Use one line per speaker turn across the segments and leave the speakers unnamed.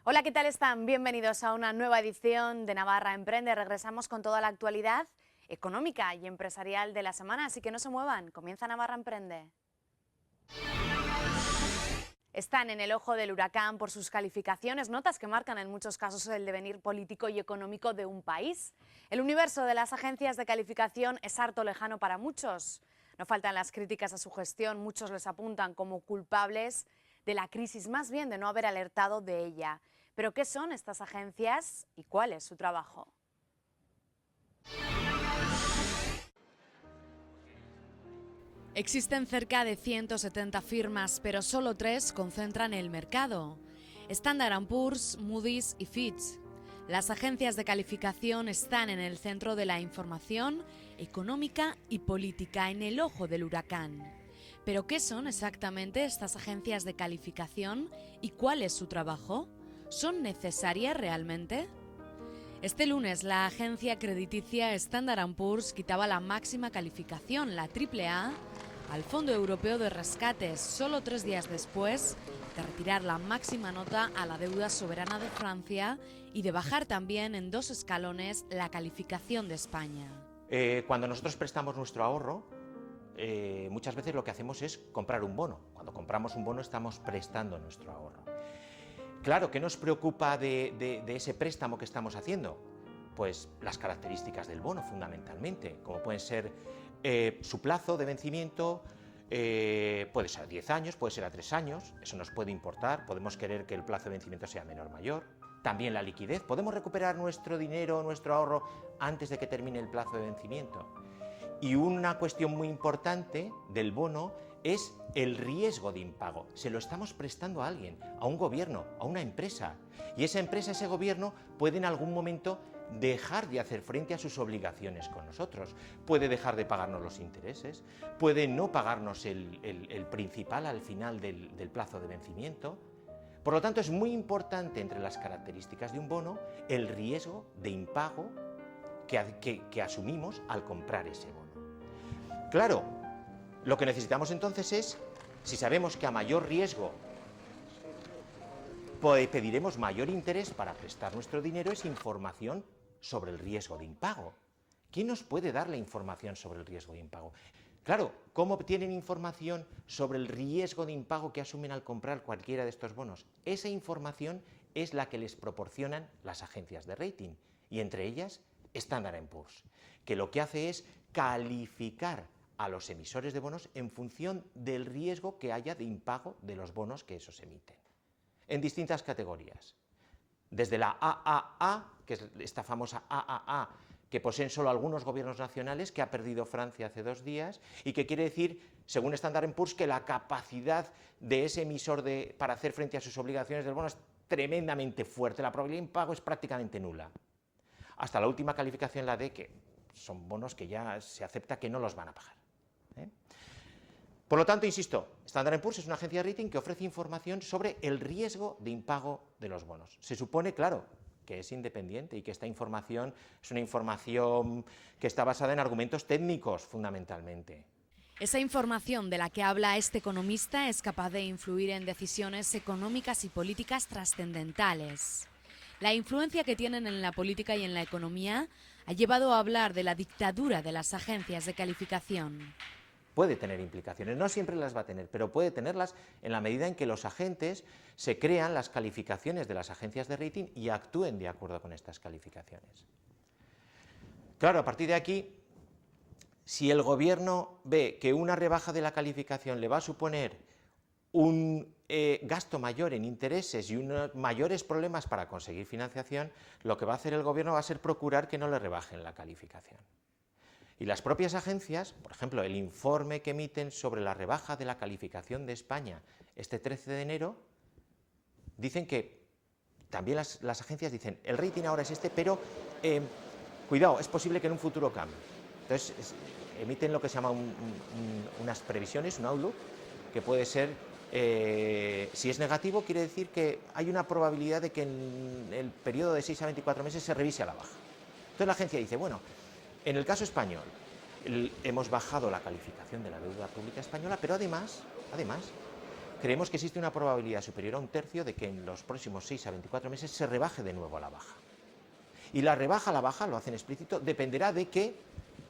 Hola, ¿qué tal están? Bienvenidos a una nueva edición de Navarra Emprende. Regresamos con toda la actualidad económica y empresarial de la semana, así que no se muevan. Comienza Navarra Emprende. Están en el ojo del huracán por sus calificaciones, notas que marcan en muchos casos el devenir político y económico de un país. El universo de las agencias de calificación es harto lejano para muchos. No faltan las críticas a su gestión, muchos les apuntan como culpables de la crisis, más bien de no haber alertado de ella. ¿Pero qué son estas agencias y cuál es su trabajo? Existen cerca de 170 firmas, pero solo 3 concentran el mercado: Standard & Poor's, Moody's y Fitch. Las agencias de calificación están en el centro de la información económica y política, en el ojo del huracán. ¿Pero qué son exactamente estas agencias de calificación y cuál es su trabajo? ¿Son necesarias realmente? Este lunes, la agencia crediticia Standard & Poor's quitaba la máxima calificación, la AAA, al Fondo Europeo de Rescates, solo 3 días después de retirar la máxima nota a la deuda soberana de Francia y de bajar también en 2 escalones la calificación de España.
Cuando nosotros prestamos nuestro ahorro, muchas veces lo que hacemos es comprar un bono. Cuando compramos un bono estamos prestando nuestro ahorro. Claro, ¿qué nos preocupa de ese préstamo que estamos haciendo? Pues las características del bono, fundamentalmente, como pueden ser su plazo de vencimiento, puede ser a 10 años, puede ser a 3 años, eso nos puede importar, podemos querer que el plazo de vencimiento sea menor o mayor. También la liquidez, podemos recuperar nuestro dinero, nuestro ahorro, antes de que termine el plazo de vencimiento. Y una cuestión muy importante del bono es el riesgo de impago. Se lo estamos prestando a alguien, a un gobierno, a una empresa. Y esa empresa, ese gobierno, puede en algún momento dejar de hacer frente a sus obligaciones con nosotros. Puede dejar de pagarnos los intereses, puede no pagarnos el principal al final del plazo de vencimiento. Por lo tanto, es muy importante entre las características de un bono el riesgo de impago que asumimos al comprar ese bono. Claro, lo que necesitamos entonces es, si sabemos que a mayor riesgo pediremos mayor interés para prestar nuestro dinero, es información sobre el riesgo de impago. ¿Quién nos puede dar la información sobre el riesgo de impago? Claro, ¿cómo obtienen información sobre el riesgo de impago que asumen al comprar cualquiera de estos bonos? Esa información es la que les proporcionan las agencias de rating, y entre ellas Standard & Poor's, que lo que hace es calificar a los emisores de bonos en función del riesgo que haya de impago de los bonos que esos emiten, en distintas categorías. Desde la AAA, que es esta famosa AAA, que poseen solo algunos gobiernos nacionales, que ha perdido Francia hace 2 días, y que quiere decir, según Standard & Poor's, que la capacidad de ese emisor para hacer frente a sus obligaciones del bono es tremendamente fuerte, la probabilidad de impago es prácticamente nula. Hasta la última calificación, la D, que son bonos que ya se acepta que no los van a pagar. Por lo tanto, insisto, Standard & Poor's es una agencia de rating que ofrece información sobre el riesgo de impago de los bonos. Se supone, claro, que es independiente y que esta información es una información que está basada en argumentos técnicos, fundamentalmente.
Esa información de la que habla este economista es capaz de influir en decisiones económicas y políticas trascendentales. La influencia que tienen en la política y en la economía ha llevado a hablar de la dictadura de las agencias de calificación.
Puede tener implicaciones, no siempre las va a tener, pero puede tenerlas en la medida en que los agentes se crean las calificaciones de las agencias de rating y actúen de acuerdo con estas calificaciones. Claro, a partir de aquí, si el gobierno ve que una rebaja de la calificación le va a suponer un gasto mayor en intereses y unos mayores problemas para conseguir financiación, lo que va a hacer el gobierno va a ser procurar que no le rebajen la calificación. Y las propias agencias, por ejemplo, el informe que emiten sobre la rebaja de la calificación de España este 13 de enero, dicen que, también las agencias dicen, el rating ahora es este, pero cuidado, es posible que en un futuro cambie. Entonces, emiten lo que se llama unas previsiones, un outlook, que puede ser, si es negativo, quiere decir que hay una probabilidad de que en el periodo de 6 a 24 meses se revise a la baja. Entonces la agencia dice, bueno, en el caso español, hemos bajado la calificación de la deuda pública española, pero además creemos que existe una probabilidad superior a un tercio de que en los próximos 6 a 24 meses se rebaje de nuevo a la baja. Y la rebaja a la baja, lo hacen explícito, dependerá de que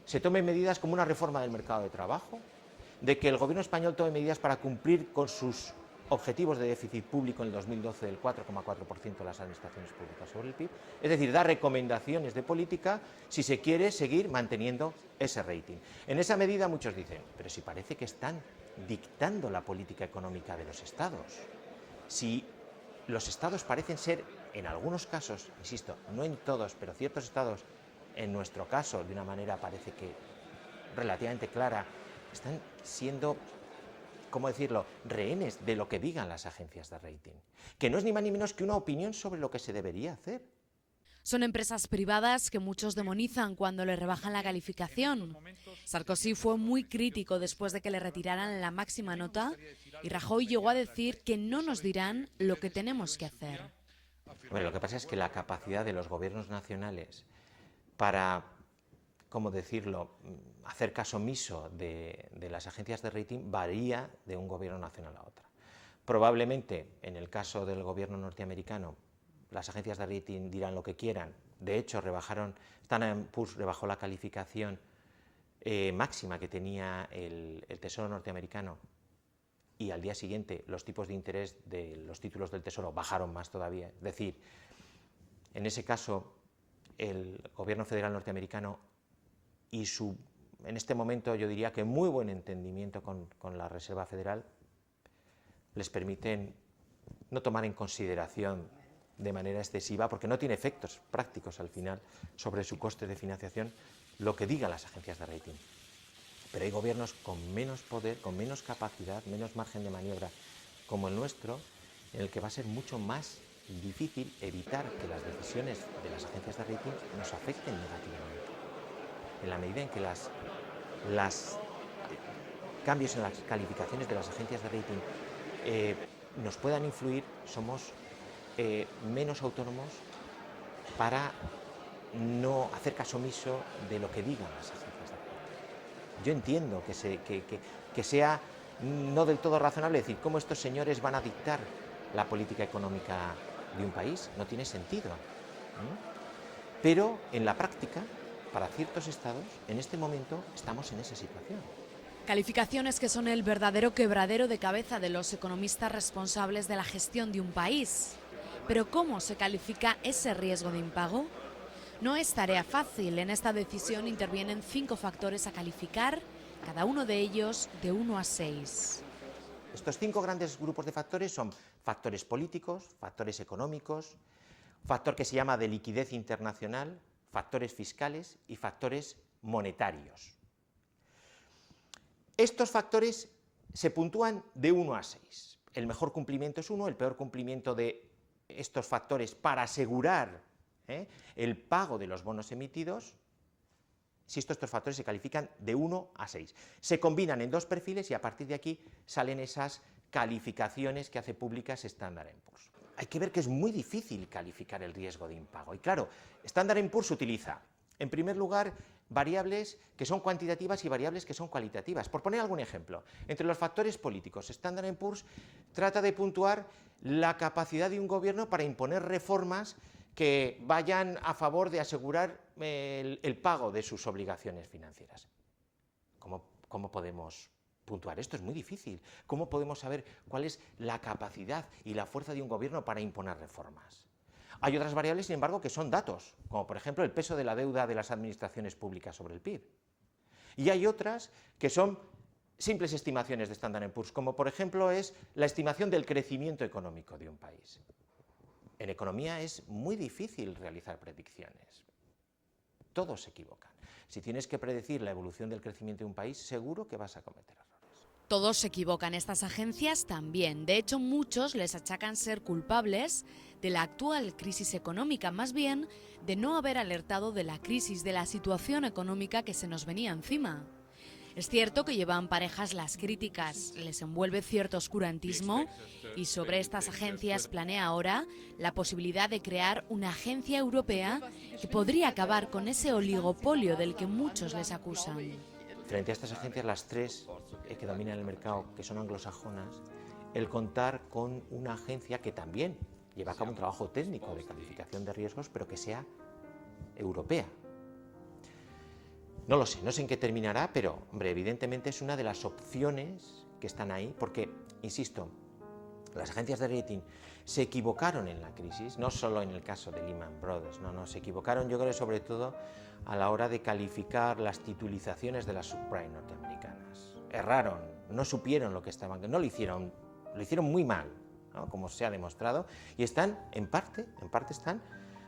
se tomen medidas como una reforma del mercado de trabajo, de que el gobierno español tome medidas para cumplir con sus objetivos de déficit público en el 2012 del 4,4% de las administraciones públicas sobre el PIB, es decir, dar recomendaciones de política si se quiere seguir manteniendo ese rating. En esa medida muchos dicen, pero si parece que están dictando la política económica de los estados, si los estados parecen ser, en algunos casos, insisto, no en todos, pero ciertos estados, en nuestro caso, de una manera parece que relativamente clara, están siendo, ¿cómo decirlo?, rehenes de lo que digan las agencias de rating, que no es ni más ni menos que una opinión sobre lo que se debería hacer.
Son empresas privadas que muchos demonizan cuando le rebajan la calificación. Sarkozy fue muy crítico después de que le retiraran la máxima nota y Rajoy llegó a decir que no nos dirán lo que tenemos que hacer.
Bueno, lo que pasa es que la capacidad de los gobiernos nacionales para, ¿cómo decirlo?, hacer caso omiso de las agencias de rating varía de un gobierno nacional a otro. Probablemente, en el caso del gobierno norteamericano, las agencias de rating dirán lo que quieran. De hecho, Standard & Poor's rebajó la calificación máxima que tenía el Tesoro norteamericano y al día siguiente los tipos de interés de los títulos del Tesoro bajaron más todavía. Es decir, en ese caso, el gobierno federal norteamericano y en este momento yo diría que muy buen entendimiento con la Reserva Federal les permiten no tomar en consideración de manera excesiva, porque no tiene efectos prácticos al final sobre su coste de financiación, lo que digan las agencias de rating. Pero hay gobiernos con menos poder, con menos capacidad, menos margen de maniobra, como el nuestro, en el que va a ser mucho más difícil evitar que las decisiones de las agencias de rating nos afecten negativamente. En la medida en que los cambios en las calificaciones de las agencias de rating nos puedan influir, somos menos autónomos para no hacer caso omiso de lo que digan las agencias de rating. Yo entiendo que sea no del todo razonable decir cómo estos señores van a dictar la política económica de un país, no tiene sentido. Pero en la práctica, para ciertos estados, en este momento estamos en esa situación.
Calificaciones que son el verdadero quebradero de cabeza de los economistas responsables de la gestión de un país. Pero ¿cómo se califica ese riesgo de impago? No es tarea fácil. En esta decisión intervienen 5 factores a calificar, cada uno de ellos de 1 a 6.
Estos 5 grandes grupos de factores son factores políticos, factores económicos, factor que se llama de liquidez internacional, factores fiscales y factores monetarios. Estos factores se puntúan de 1 a 6. El mejor cumplimiento es 1, el peor cumplimiento de estos factores para asegurar el pago de los bonos emitidos, si estos factores se califican de 1 a 6. Se combinan en 2 perfiles y a partir de aquí salen esas calificaciones que hace públicas Standard & Poor's. Hay que ver que es muy difícil calificar el riesgo de impago. Y claro, Standard & Poor's utiliza, en primer lugar, variables que son cuantitativas y variables que son cualitativas. Por poner algún ejemplo, entre los factores políticos, Standard & Poor's trata de puntuar la capacidad de un gobierno para imponer reformas que vayan a favor de asegurar el pago de sus obligaciones financieras. ¿Cómo podemos puntuar esto? Es muy difícil. ¿Cómo podemos saber cuál es la capacidad y la fuerza de un gobierno para imponer reformas? Hay otras variables, sin embargo, que son datos, como por ejemplo el peso de la deuda de las administraciones públicas sobre el PIB. Y hay otras que son simples estimaciones de Standard & Poor's, como por ejemplo es la estimación del crecimiento económico de un país. En economía es muy difícil realizar predicciones. Todos se equivocan. Si tienes que predecir la evolución del crecimiento de un país, seguro que vas a cometer errores.
Todos se equivocan, estas agencias también. De hecho, muchos les achacan ser culpables de la actual crisis económica, más bien de no haber alertado de la crisis, de la situación económica que se nos venía encima. Es cierto que llevan parejas las críticas, les envuelve cierto oscurantismo y sobre estas agencias planea ahora la posibilidad de crear una agencia europea que podría acabar con ese oligopolio del que muchos les acusan.
Frente a estas agencias, las 3 que dominan el mercado, que son anglosajonas, el contar con una agencia que también lleva a cabo un trabajo técnico de calificación de riesgos, pero que sea europea. No lo sé, no sé en qué terminará, pero, hombre, evidentemente es una de las opciones que están ahí, porque, insisto, las agencias de rating se equivocaron en la crisis, no solo en el caso de Lehman Brothers, no, se equivocaron, yo creo, sobre todo a la hora de calificar las titulizaciones de las subprime norteamericanas. Erraron, no supieron lo que estaban, no lo hicieron muy mal, ¿no?, como se ha demostrado, y están, en parte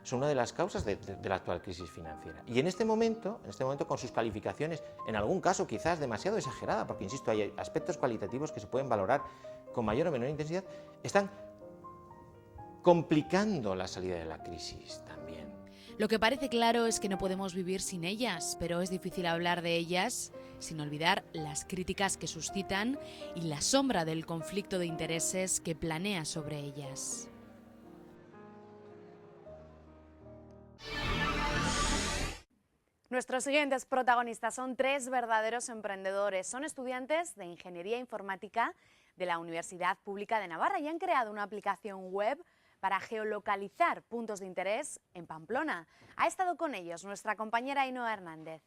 son una de las causas de la actual crisis financiera. Y en este momento, con sus calificaciones, en algún caso quizás demasiado exagerada, porque, insisto, hay aspectos cualitativos que se pueden valorar con mayor o menor intensidad, están complicando la salida de la crisis también.
Lo que parece claro es que no podemos vivir sin ellas, pero es difícil hablar de ellas sin olvidar las críticas que suscitan y la sombra del conflicto de intereses que planea sobre ellas. Nuestros siguientes protagonistas son tres verdaderos emprendedores. Son estudiantes de Ingeniería Informática de la Universidad Pública de Navarra y han creado una aplicación web para geolocalizar puntos de interés en Pamplona. Ha estado con ellos nuestra compañera Ainhoa Hernández.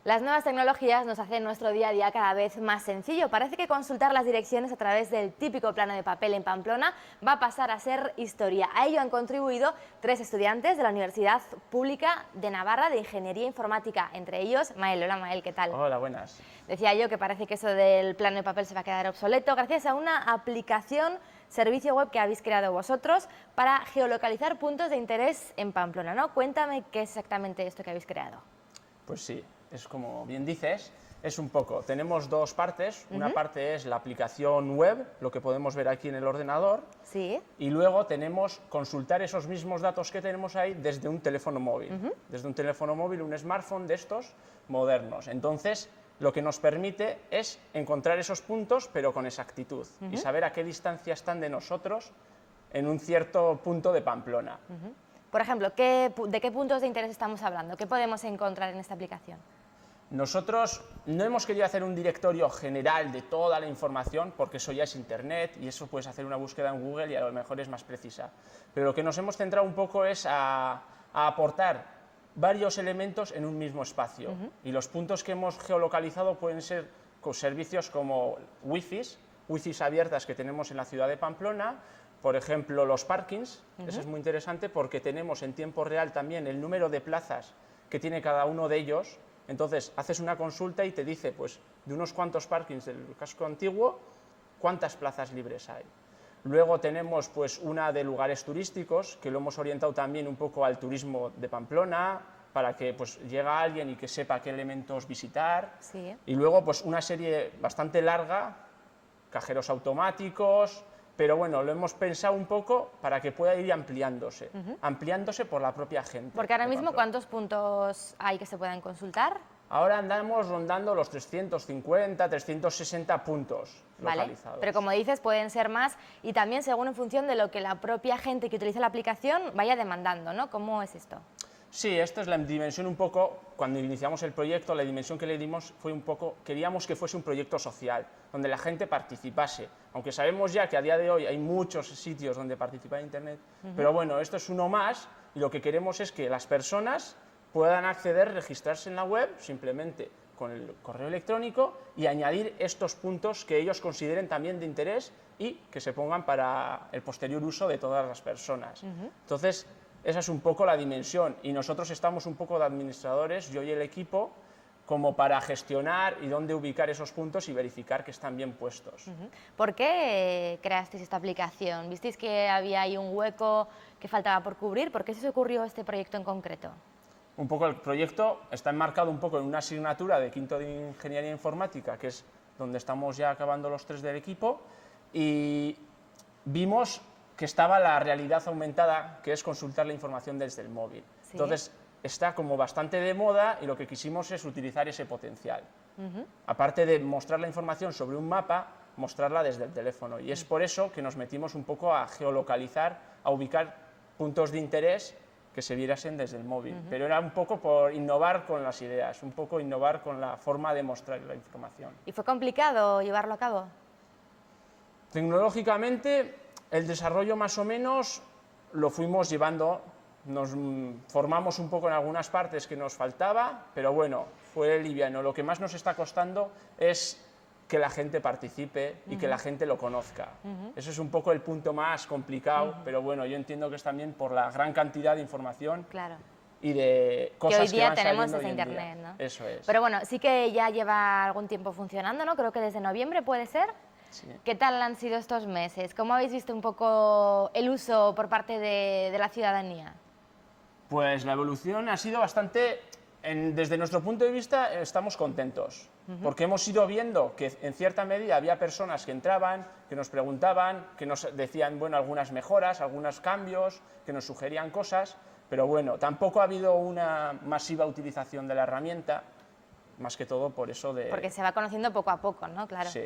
Las nuevas tecnologías nos hacen nuestro día a día cada vez más sencillo. Parece que consultar las direcciones a través del típico plano de papel en Pamplona va a pasar a ser historia. A ello han contribuido tres estudiantes de la Universidad Pública de Navarra de Ingeniería Informática, entre ellos Mael. Hola Mael, ¿qué tal?
Hola, buenas.
Decía yo que parece que eso del plano de papel se va a quedar obsoleto gracias a una aplicación, servicio web que habéis creado vosotros para geolocalizar puntos de interés en Pamplona, ¿no? Cuéntame qué es exactamente esto que habéis creado.
Pues sí, es como bien dices, es un poco, tenemos dos partes, una parte es la aplicación web, lo que podemos ver aquí en el ordenador,
sí,
y luego tenemos consultar esos mismos datos que tenemos ahí desde un teléfono móvil, desde un teléfono móvil, un smartphone de estos modernos. Entonces, lo que nos permite es encontrar esos puntos, pero con exactitud, y saber a qué distancia están de nosotros en un cierto punto de Pamplona.
Por ejemplo, ¿de qué puntos de interés estamos hablando? ¿Qué podemos encontrar en esta aplicación?
Nosotros no hemos querido hacer un directorio general de toda la información, porque eso ya es Internet y eso puedes hacer una búsqueda en Google y a lo mejor es más precisa. Pero lo que nos hemos centrado un poco es a aportar varios elementos en un mismo espacio. Y los puntos que hemos geolocalizado pueden ser con servicios como wifis abiertas que tenemos en la ciudad de Pamplona. Por ejemplo, los parkings, eso es muy interesante porque tenemos en tiempo real también el número de plazas que tiene cada uno de ellos. Entonces, haces una consulta y te dice, pues, de unos cuantos parkings del casco antiguo, cuántas plazas libres hay. Luego tenemos, pues, una de lugares turísticos, que lo hemos orientado también un poco al turismo de Pamplona, para que, pues, llegue alguien y que sepa qué elementos visitar.
Sí.
Y luego, pues, una serie bastante larga, cajeros automáticos. Pero bueno, lo hemos pensado un poco para que pueda ir ampliándose, ampliándose por la propia gente.
Porque ahora mismo, ¿cuántos puntos hay que se puedan consultar?
Ahora andamos rondando los 350, 360 puntos localizados.
Pero como dices, pueden ser más y también según en función de lo que la propia gente que utiliza la aplicación vaya demandando, ¿no? ¿Cómo es esto?
Sí, esto es la dimensión un poco, cuando iniciamos el proyecto, la dimensión que le dimos fue un poco, queríamos que fuese un proyecto social, donde la gente participase, aunque sabemos ya que a día de hoy hay muchos sitios donde participar en Internet, pero bueno, esto es uno más y lo que queremos es que las personas puedan acceder, registrarse en la web, simplemente con el correo electrónico y añadir estos puntos que ellos consideren también de interés y que se pongan para el posterior uso de todas las personas. Entonces, esa es un poco la dimensión y nosotros estamos un poco de administradores, yo y el equipo, como para gestionar y dónde ubicar esos puntos y verificar que están bien puestos.
¿Por qué creasteis esta aplicación? ¿Visteis que había ahí un hueco que faltaba por cubrir? ¿Por qué se os ocurrió este proyecto en concreto?
Un poco el proyecto está enmarcado un poco en una asignatura de quinto de Ingeniería Informática, que es donde estamos ya acabando los tres del equipo, y vimos que estaba la realidad aumentada, que es consultar la información desde el móvil.
¿Sí?
Entonces, está como bastante de moda y lo que quisimos es utilizar ese potencial. Aparte de mostrar la información sobre un mapa, mostrarla desde el teléfono. Y es por eso que nos metimos un poco a geolocalizar, a ubicar puntos de interés que se vierasen desde el móvil, pero era un poco por innovar con las ideas, un poco innovar con la forma de mostrar la información.
¿Y fue complicado llevarlo a cabo?
Tecnológicamente, el desarrollo más o menos lo fuimos llevando, nos formamos un poco en algunas partes que nos faltaba, pero bueno, fue liviano. Lo que más nos está costando es que la gente participe y que la gente lo conozca. Eso es un poco el punto más complicado, pero bueno, yo entiendo que es también por la gran cantidad de información
Claro.
y de cosas
Que hoy día
van
tenemos
saliendo
desde
hoy en día.
Internet, ¿no?
Eso es.
Pero bueno, sí que ya lleva algún tiempo funcionando, ¿no? Creo que desde noviembre, ¿puede ser?
Sí.
¿Qué tal han sido estos meses? ¿Cómo habéis visto un poco el uso por parte de la ciudadanía?
Pues la evolución ha sido bastante, desde nuestro punto de vista estamos contentos, porque hemos ido viendo que en cierta medida había personas que entraban, que nos preguntaban, que nos decían, bueno, algunas mejoras, algunos cambios, que nos sugerían cosas, pero bueno, tampoco ha habido una masiva utilización de la herramienta, más que todo por eso de...
Porque se va conociendo poco a poco, ¿no? Claro.
Sí,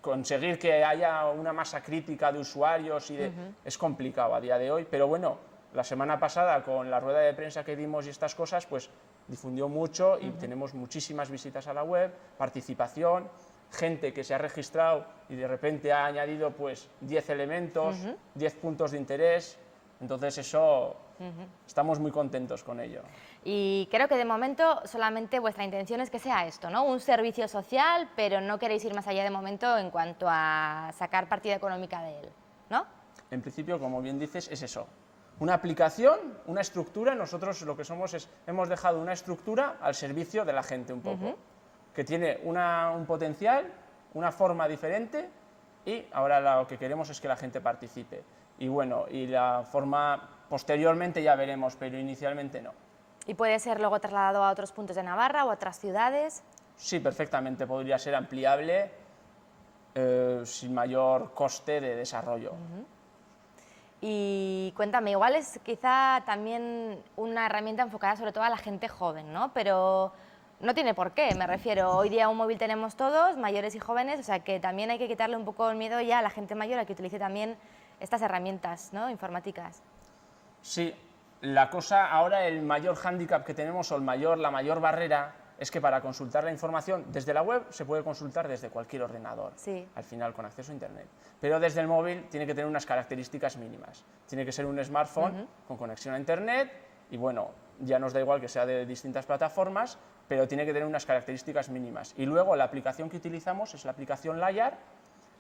conseguir que haya una masa crítica de usuarios y es complicado a día de hoy, pero bueno, la semana pasada con la rueda de prensa que dimos y estas cosas, pues difundió mucho y tenemos muchísimas visitas a la web, participación, gente que se ha registrado y de repente ha añadido pues 10 elementos, 10 puntos de interés, entonces eso estamos muy contentos con ello.
Y creo que de momento solamente vuestra intención es que sea esto, ¿no? Un servicio social, pero no queréis ir más allá de momento en cuanto a sacar partida económica de él, ¿no?
En principio, como bien dices, es eso. Una aplicación, una estructura, nosotros lo que somos es, hemos dejado una estructura al servicio de la gente un poco, que tiene un potencial, una forma diferente y ahora lo que queremos es que la gente participe. Y bueno, y la forma posteriormente ya veremos, pero inicialmente no.
¿Y puede ser luego trasladado a otros puntos de Navarra o a otras ciudades?
Sí, perfectamente, podría ser ampliable sin mayor coste de desarrollo.
Y cuéntame, igual es quizá también una herramienta enfocada sobre todo a la gente joven, ¿no? Pero no tiene por qué, me refiero, hoy día un móvil tenemos todos, mayores y jóvenes, o sea que también hay que quitarle un poco el miedo ya a la gente mayor a que utilice también estas herramientas, ¿no? Informáticas.
Sí, la cosa ahora, el mayor hándicap que tenemos o la mayor barrera es que para consultar la información desde la web se puede consultar desde cualquier ordenador,
Sí.
al final con acceso a Internet. Pero desde el móvil tiene que tener unas características mínimas. Tiene que ser un smartphone con conexión a Internet y bueno, ya nos da igual que sea de distintas plataformas, pero tiene que tener unas características mínimas. Y luego la aplicación que utilizamos es la aplicación Layar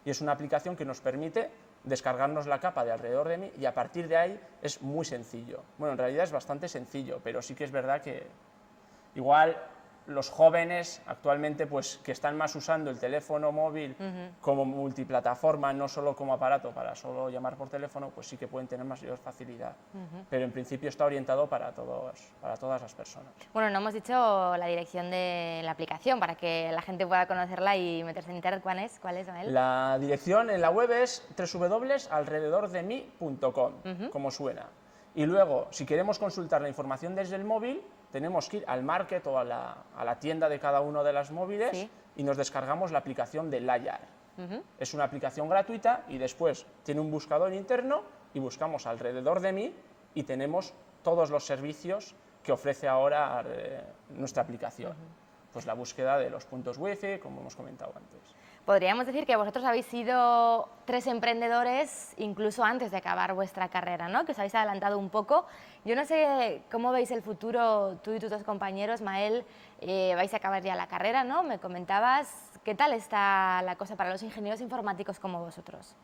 y es una aplicación que nos permite descargarnos la capa de alrededor de mí y a partir de ahí es muy sencillo. Bueno, en realidad es bastante sencillo, pero sí que es verdad que igual los jóvenes actualmente pues que están más usando el teléfono móvil como multiplataforma, no solo como aparato para solo llamar por teléfono, pues sí que pueden tener mayor facilidad. Pero en principio está orientado para todas las personas.
Bueno, no hemos dicho la dirección de la aplicación para que la gente pueda conocerla y meterse en internet. ¿Cuál es, Noel?
La dirección en la web es www.alrededordemi.com, como suena. Y luego, si queremos consultar la información desde el móvil, tenemos que ir al market o a la tienda de cada uno de las móviles
Sí.
y nos descargamos la aplicación de Layar. Es una aplicación gratuita y después tiene un buscador interno y buscamos alrededor de mí y tenemos todos los servicios que ofrece ahora nuestra aplicación. Pues la búsqueda de los puntos wifi, como hemos comentado antes.
Podríamos decir que vosotros habéis sido 3 emprendedores incluso antes de acabar vuestra carrera, ¿no? Que os habéis adelantado un poco. Yo no sé cómo veis el futuro, tú y tus 2 compañeros, Mael, vais a acabar ya la carrera, ¿no? Me comentabas, ¿qué tal está la cosa para los ingenieros informáticos como vosotros?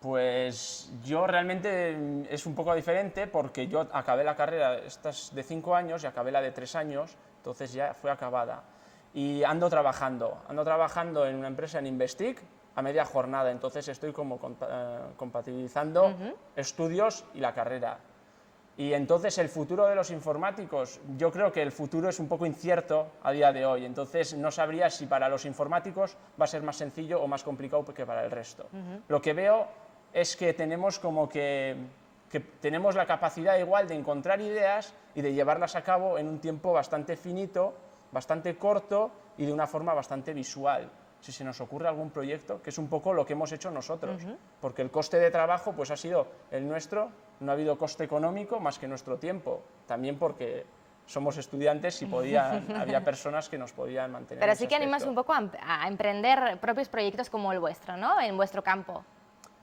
Pues yo realmente es un poco diferente porque yo acabé la carrera, esta es de 5 años y acabé la de 3 años, entonces ya fue acabada. Y ando trabajando en una empresa en Investic a media jornada, entonces estoy como compatibilizando estudios y la carrera. Y entonces el futuro de los informáticos, yo creo que el futuro es un poco incierto a día de hoy, entonces no sabría si para los informáticos va a ser más sencillo o más complicado que para el resto. Lo que veo es que tenemos como que tenemos la capacidad igual de encontrar ideas y de llevarlas a cabo en un tiempo bastante finito, bastante corto y de una forma bastante visual. si se nos ocurre algún proyecto, que es un poco lo que hemos hecho nosotros, porque el coste de trabajo pues ha sido el nuestro, no ha habido coste económico más que nuestro tiempo, también porque somos estudiantes y había personas que nos podían mantener.
Pero
en
sí
ese
que animas
aspecto.
un poco a emprender propios proyectos como el vuestro, ¿no? En vuestro campo.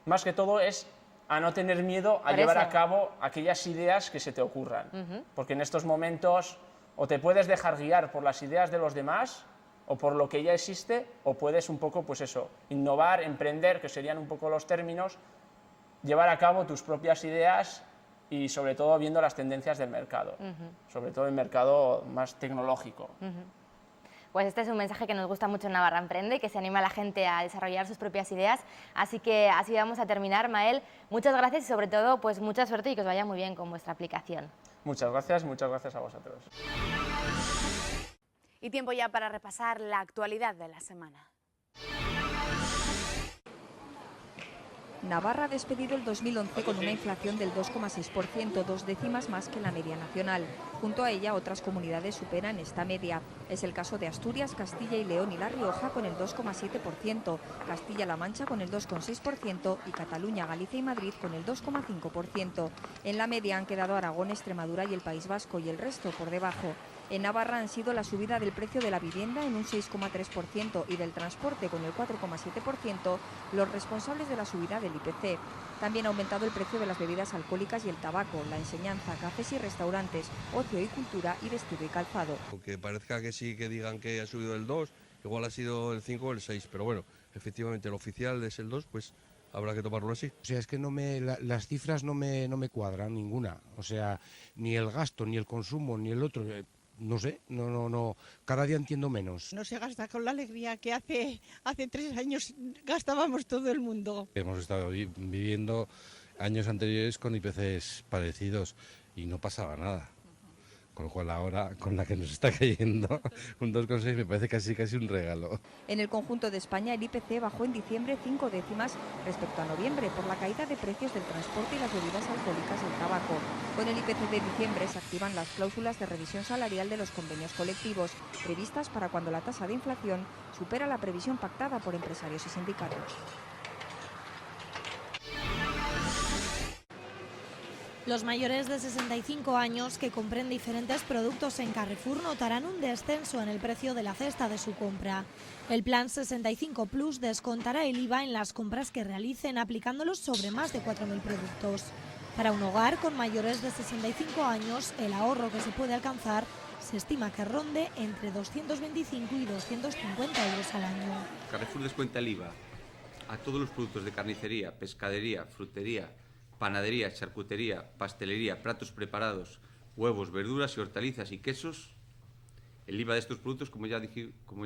Más que todo es a no tener miedo a
Por
llevar
eso.
a cabo aquellas ideas que se te ocurran, porque en estos momentos o te puedes dejar guiar por las ideas de los demás o por lo que ya existe, o puedes un poco, pues eso, innovar, emprender, que serían un poco los términos, llevar a cabo tus propias ideas y sobre todo viendo las tendencias del mercado, sobre todo el mercado más tecnológico.
Pues este es un mensaje que nos gusta mucho en Navarra Emprende, que se anima a la gente a desarrollar sus propias ideas. Así que así vamos a terminar, Mael. Muchas gracias y sobre todo, pues mucha suerte y que os vaya muy bien con vuestra aplicación.
Muchas gracias a vosotros.
Y tiempo ya para repasar la actualidad de la semana.
Navarra ha despedido el 2011 con una inflación del 2,6%, 2 décimas más que la media nacional. Junto a ella, otras comunidades superan esta media. Es el caso de Asturias, Castilla y León y La Rioja con el 2,7%, Castilla-La Mancha con el 2,6% y Cataluña, Galicia y Madrid con el 2,5%. En la media han quedado Aragón, Extremadura y el País Vasco y el resto por debajo. En Navarra han sido la subida del precio de la vivienda en un 6,3% y del transporte con el 4,7% los responsables de la subida del IPC. También ha aumentado el precio de las bebidas alcohólicas y el tabaco, la enseñanza, cafés y restaurantes, ocio y cultura y vestido y calzado.
Aunque parezca que sí, que digan que ha subido el 2, igual ha sido el 5 o el 6, pero bueno, efectivamente el oficial es el 2, pues habrá que tomarlo así.
O sea, es que las cifras no me cuadran ninguna, o sea, ni el gasto, ni el consumo, ni el otro. No sé, no, cada día entiendo menos.
No se gasta con la alegría que hace 3 años gastábamos todo el mundo.
Hemos estado viviendo años anteriores con IPCs parecidos y no pasaba nada. Con lo cual ahora, con la que nos está cayendo, un 2,6 me parece casi un regalo.
En el conjunto de España, el IPC bajó en diciembre 5 décimas respecto a noviembre por la caída de precios del transporte y las bebidas alcohólicas y el tabaco. Con el IPC de diciembre se activan las cláusulas de revisión salarial de los convenios colectivos, previstas para cuando la tasa de inflación supera la previsión pactada por empresarios y sindicatos.
Los mayores de 65 años que compren diferentes productos en Carrefour notarán un descenso en el precio de la cesta de su compra. El plan 65 Plus descontará el IVA en las compras que realicen aplicándolos sobre más de 4.000 productos. Para un hogar con mayores de 65 años, el ahorro que se puede alcanzar se estima que ronde entre 225 y 250 euros al año.
Carrefour descuenta el IVA a todos los productos de carnicería, pescadería, frutería, panadería, charcutería, pastelería, platos preparados, huevos, verduras y hortalizas y quesos. El IVA de estos productos, como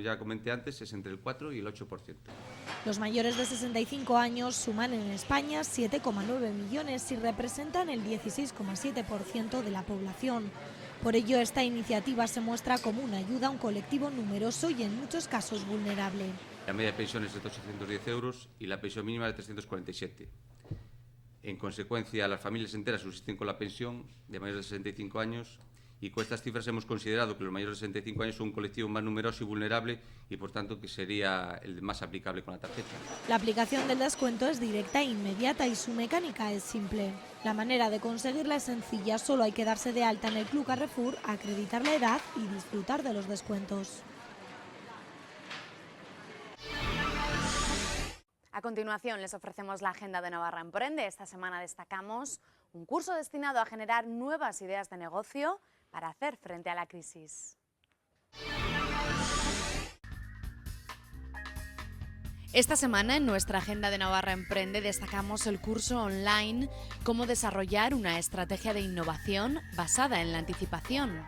ya comenté antes, es entre el 4 y el 8%.
Los mayores de 65 años suman en España 7,9 millones y representan el 16,7% de la población. Por ello, esta iniciativa se muestra como una ayuda a un colectivo numeroso y en muchos casos vulnerable.
La media de pensión es de 810 euros y la pensión mínima de 347. En consecuencia, las familias enteras subsisten con la pensión de mayores de 65 años y con estas cifras hemos considerado que los mayores de 65 años son un colectivo más numeroso y vulnerable y, por tanto, que sería el más aplicable con la tarjeta.
La aplicación del descuento es directa e inmediata y su mecánica es simple. La manera de conseguirla es sencilla, solo hay que darse de alta en el Club Carrefour, acreditar la edad y disfrutar de los descuentos.
A continuación les ofrecemos la agenda de Navarra Emprende. Esta semana destacamos un curso destinado a generar nuevas ideas de negocio para hacer frente a la crisis. Esta semana en nuestra agenda de Navarra Emprende destacamos el curso online Cómo desarrollar una estrategia de innovación basada en la anticipación.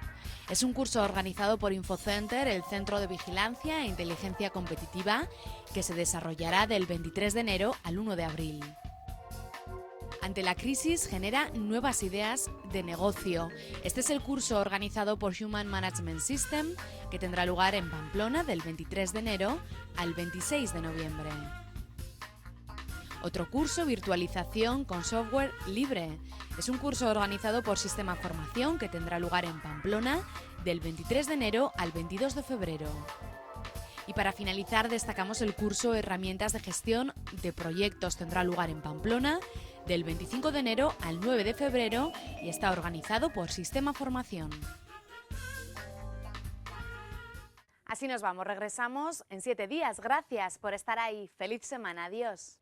Es un curso organizado por Infocenter, el Centro de Vigilancia e Inteligencia Competitiva, que se desarrollará del 23 de enero al 1 de abril. Ante la crisis genera nuevas ideas de negocio. Este es el curso organizado por Human Management System, que tendrá lugar en Pamplona del 23 de enero al 26 de noviembre. Otro curso, Virtualización con software libre. Es un curso organizado por Sistema Formación que tendrá lugar en Pamplona del 23 de enero al 22 de febrero. Y para finalizar, destacamos el curso Herramientas de Gestión de Proyectos. Tendrá lugar en Pamplona del 25 de enero al 9 de febrero y está organizado por Sistema Formación. Así nos vamos, regresamos en 7 días. Gracias por estar ahí. Feliz semana, adiós.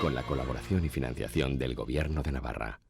Con la colaboración y financiación del Gobierno de Navarra.